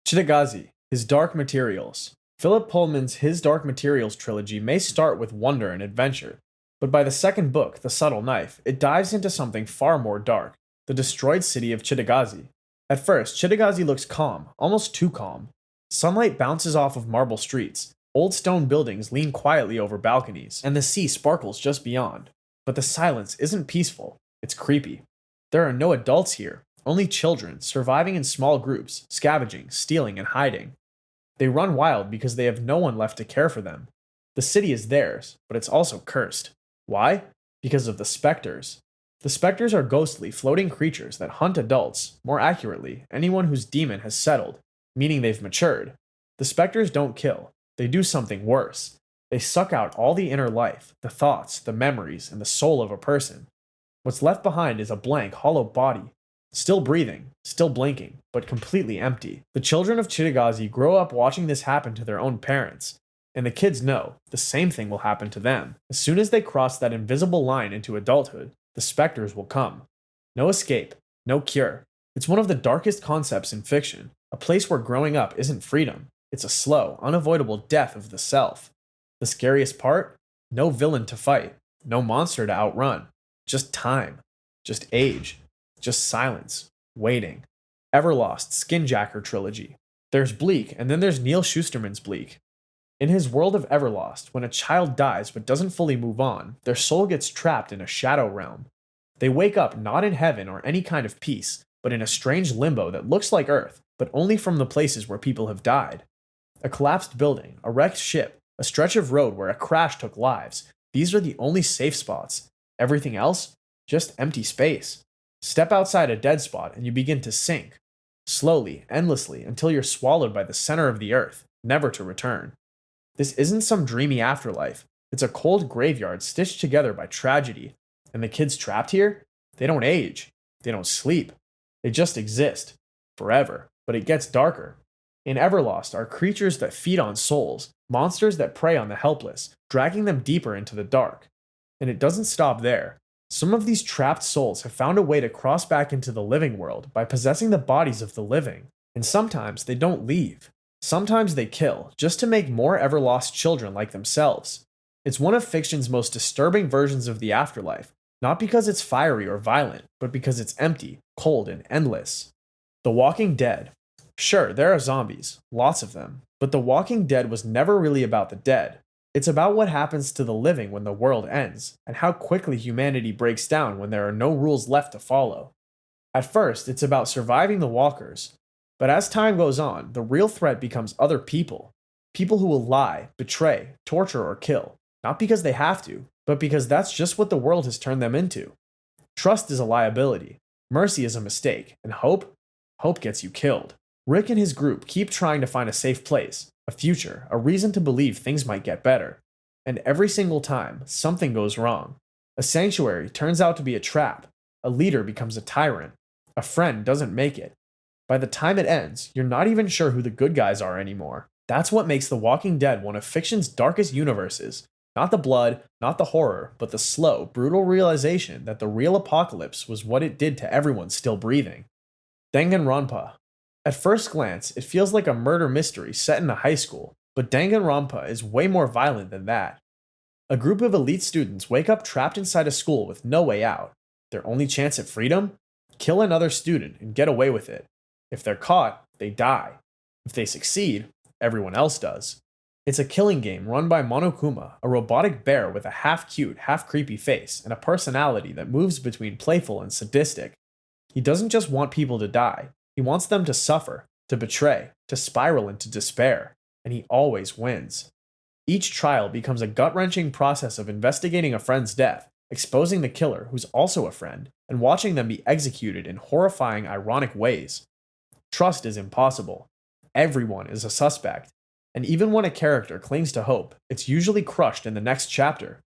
Chidagazi, His Dark Materials. Philip Pullman's His Dark Materials trilogy may start with wonder and adventure, but by the second book, The Subtle Knife, it dives into something far more dark: the destroyed city of Chidagazi. At first, Chidagazi looks calm, almost too calm. Sunlight bounces off of marble streets, old stone buildings lean quietly over balconies, and the sea sparkles just beyond. But the silence isn't peaceful, it's creepy. There are no adults here, only children, surviving in small groups, scavenging, stealing, and hiding. They run wild because they have no one left to care for them. The city is theirs, but it's also cursed. Why? Because of the specters. The specters are ghostly, floating creatures that hunt adults, more accurately, anyone whose demon has settled, meaning they've matured. The specters don't kill, they do something worse. They suck out all the inner life, the thoughts, the memories, and the soul of a person. What's left behind is a blank, hollow body, still breathing, still blinking, but completely empty. The children of Chidagazi grow up watching this happen to their own parents, and the kids know the same thing will happen to them. As soon as they cross that invisible line into adulthood, the specters will come. No escape, no cure. It's one of the darkest concepts in fiction, a place where growing up isn't freedom. It's a slow, unavoidable death of the self. The scariest part? No villain to fight, no monster to outrun. Just time, just age, just silence, waiting. Everlost, Skinjacker trilogy. There's Bleak, and then there's Neil Shusterman's Bleak. In his world of Everlost, when a child dies but doesn't fully move on, their soul gets trapped in a shadow realm. They wake up not in heaven or any kind of peace, but in a strange limbo that looks like Earth, but only from the places where people have died. A collapsed building, a wrecked ship, a stretch of road where a crash took lives. These are the only safe spots. Everything else? Just empty space. Step outside a dead spot and you begin to sink. Slowly, endlessly, until you're swallowed by the center of the earth, never to return. This isn't some dreamy afterlife. It's a cold graveyard stitched together by tragedy. And the kids trapped here? They don't age. They don't sleep. They just exist. Forever. But it gets darker. In Everlost are creatures that feed on souls, monsters that prey on the helpless, dragging them deeper into the dark. And it doesn't stop there. Some of these trapped souls have found a way to cross back into the living world by possessing the bodies of the living. And sometimes they don't leave. Sometimes they kill, just to make more Everlost children like themselves. It's one of fiction's most disturbing versions of the afterlife, not because it's fiery or violent, but because it's empty, cold, and endless. The Walking Dead. Sure, there are zombies, lots of them, but The Walking Dead was never really about the dead. It's about what happens to the living when the world ends, and how quickly humanity breaks down when there are no rules left to follow. At first, it's about surviving the walkers, but as time goes on, the real threat becomes other people. People who will lie, betray, torture, or kill, not because they have to, but because that's just what the world has turned them into. Trust is a liability, mercy is a mistake, and hope gets you killed. Rick and his group keep trying to find a safe place, a future, a reason to believe things might get better. And every single time, something goes wrong. A sanctuary turns out to be a trap, a leader becomes a tyrant, a friend doesn't make it. By the time it ends, you're not even sure who the good guys are anymore. That's what makes The Walking Dead one of fiction's darkest universes. Not the blood, not the horror, but the slow, brutal realization that the real apocalypse was what it did to everyone still breathing. Danganronpa. At first glance, it feels like a murder mystery set in a high school, but Danganronpa is way more violent than that. A group of elite students wake up trapped inside a school with no way out. Their only chance at freedom? Kill another student and get away with it. If they're caught, they die. If they succeed, everyone else does. It's a killing game run by Monokuma, a robotic bear with a half-cute, half-creepy face and a personality that moves between playful and sadistic. He doesn't just want people to die. He wants them to suffer, to betray, to spiral into despair, and he always wins. Each trial becomes a gut-wrenching process of investigating a friend's death, exposing the killer, who's also a friend, and watching them be executed in horrifying, ironic ways. Trust is impossible. Everyone is a suspect, and even when a character clings to hope, it's usually crushed in the next chapter.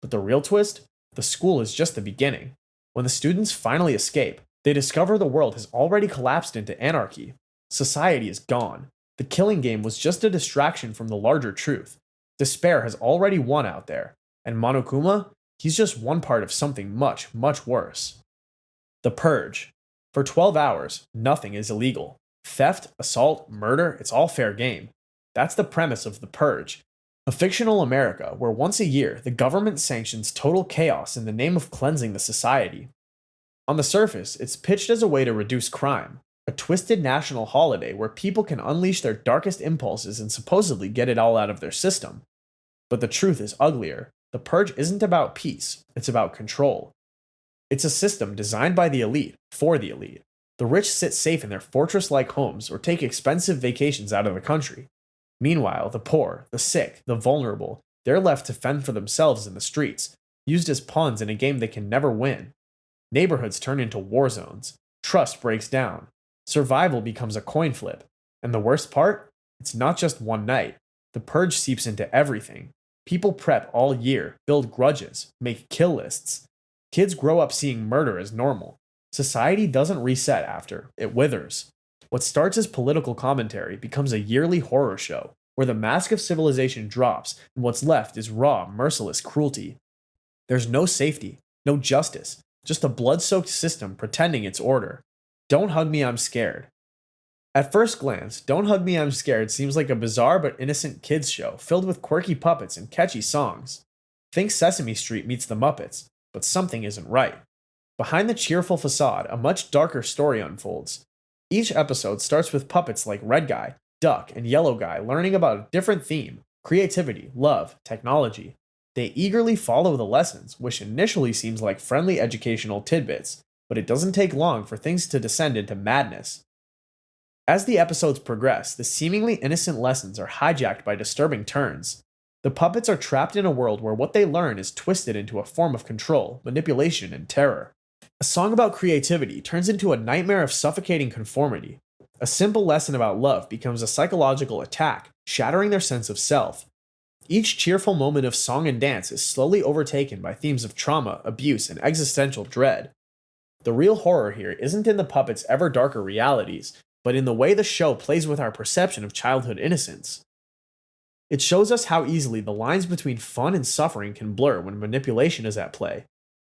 But the real twist? The school is just the beginning. When the students finally escape, they discover the world has already collapsed into anarchy. Society is gone. The killing game was just a distraction from the larger truth. Despair has already won out there, and Monokuma, he's just one part of something much, much worse. The Purge. For 12 hours, nothing is illegal. Theft, assault, murder, it's all fair game. That's the premise of The Purge, a fictional America where once a year the government sanctions total chaos in the name of cleansing the society. On the surface, it's pitched as a way to reduce crime, a twisted national holiday where people can unleash their darkest impulses and supposedly get it all out of their system. But the truth is uglier. The Purge isn't about peace, it's about control. It's a system designed by the elite, for the elite. The rich sit safe in their fortress like homes or take expensive vacations out of the country. Meanwhile, the poor, the sick, the vulnerable, they're left to fend for themselves in the streets, used as pawns in a game they can never win. Neighborhoods turn into war zones. Trust breaks down. Survival becomes a coin flip. And the worst part? It's not just one night. The Purge seeps into everything. People prep all year, build grudges, make kill lists. Kids grow up seeing murder as normal. Society doesn't reset after, it withers. What starts as political commentary becomes a yearly horror show, where the mask of civilization drops and what's left is raw, merciless cruelty. There's no safety, no justice, just a blood-soaked system pretending it's order. Don't Hug Me, I'm Scared. At first glance, Don't Hug Me, I'm Scared seems like a bizarre but innocent kids show filled with quirky puppets and catchy songs. Think Sesame Street meets the Muppets, but something isn't right. Behind the cheerful facade, a much darker story unfolds. Each episode starts with puppets like Red Guy, Duck, and Yellow Guy learning about a different theme: creativity, love, technology. They eagerly follow the lessons, which initially seems like friendly educational tidbits, but it doesn't take long for things to descend into madness. As the episodes progress, the seemingly innocent lessons are hijacked by disturbing turns. The puppets are trapped in a world where what they learn is twisted into a form of control, manipulation, and terror. A song about creativity turns into a nightmare of suffocating conformity. A simple lesson about love becomes a psychological attack, shattering their sense of self. Each cheerful moment of song and dance is slowly overtaken by themes of trauma, abuse, and existential dread. The real horror here isn't in the puppets' ever darker realities, but in the way the show plays with our perception of childhood innocence. It shows us how easily the lines between fun and suffering can blur when manipulation is at play.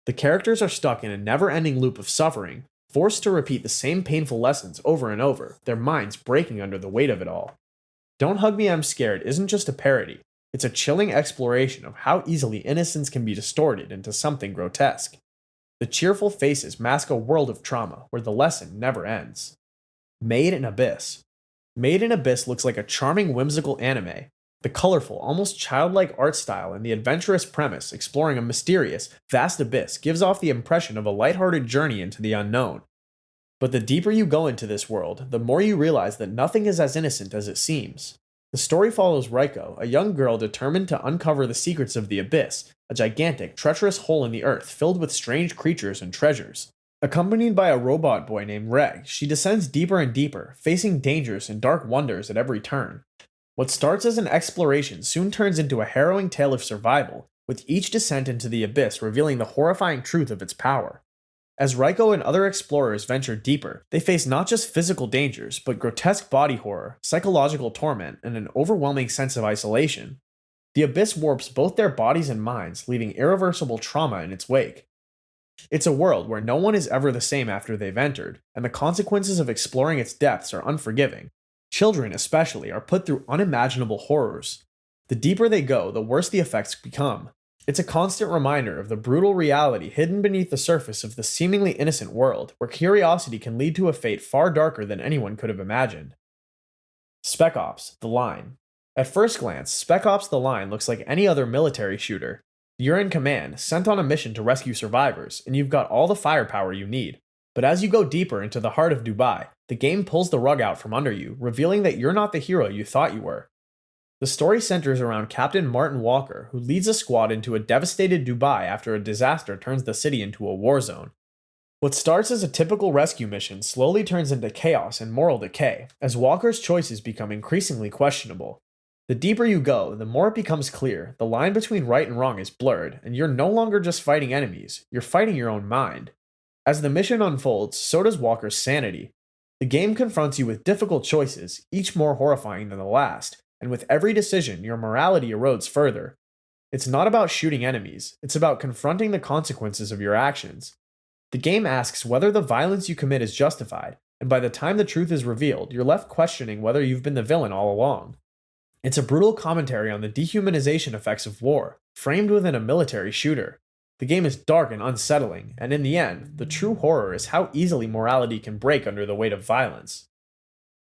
The characters are stuck in a never-ending loop of suffering, forced to repeat the same painful lessons over and over, their minds breaking under the weight of it all. Don't Hug Me, I'm Scared isn't just a parody, it's a chilling exploration of how easily innocence can be distorted into something grotesque. The cheerful faces mask a world of trauma where the lesson never ends. Made in Abyss. Made in Abyss looks like a charming, whimsical anime. The colorful, almost childlike art style and the adventurous premise exploring a mysterious, vast abyss gives off the impression of a lighthearted journey into the unknown. But the deeper you go into this world, the more you realize that nothing is as innocent as it seems. The story follows Reiko, a young girl determined to uncover the secrets of the abyss, a gigantic, treacherous hole in the earth filled with strange creatures and treasures. Accompanied by a robot boy named Reg, she descends deeper and deeper, facing dangers and dark wonders at every turn. What starts as an exploration soon turns into a harrowing tale of survival, with each descent into the abyss revealing the horrifying truth of its power. As Reiko and other explorers venture deeper, they face not just physical dangers, but grotesque body horror, psychological torment, and an overwhelming sense of isolation. The abyss warps both their bodies and minds, leaving irreversible trauma in its wake. It's a world where no one is ever the same after they've entered, and the consequences of exploring its depths are unforgiving. Children, especially, are put through unimaginable horrors. The deeper they go, the worse the effects become. It's a constant reminder of the brutal reality hidden beneath the surface of the seemingly innocent world, where curiosity can lead to a fate far darker than anyone could have imagined. Spec Ops The Line. At first glance, Spec Ops The Line looks like any other military shooter. You're in command, sent on a mission to rescue survivors, and you've got all the firepower you need. But as you go deeper into the heart of Dubai, the game pulls the rug out from under you, revealing that you're not the hero you thought you were. The story centers around Captain Martin Walker, who leads a squad into a devastated Dubai after a disaster turns the city into a war zone. What starts as a typical rescue mission slowly turns into chaos and moral decay, as Walker's choices become increasingly questionable. The deeper you go, the more it becomes clear the line between right and wrong is blurred, and you're no longer just fighting enemies, you're fighting your own mind. As the mission unfolds, so does Walker's sanity. The game confronts you with difficult choices, each more horrifying than the last, and with every decision, your morality erodes further. It's not about shooting enemies, it's about confronting the consequences of your actions. The game asks whether the violence you commit is justified, and by the time the truth is revealed, you're left questioning whether you've been the villain all along. It's a brutal commentary on the dehumanization effects of war, framed within a military shooter. The game is dark and unsettling, and in the end, the true horror is how easily morality can break under the weight of violence.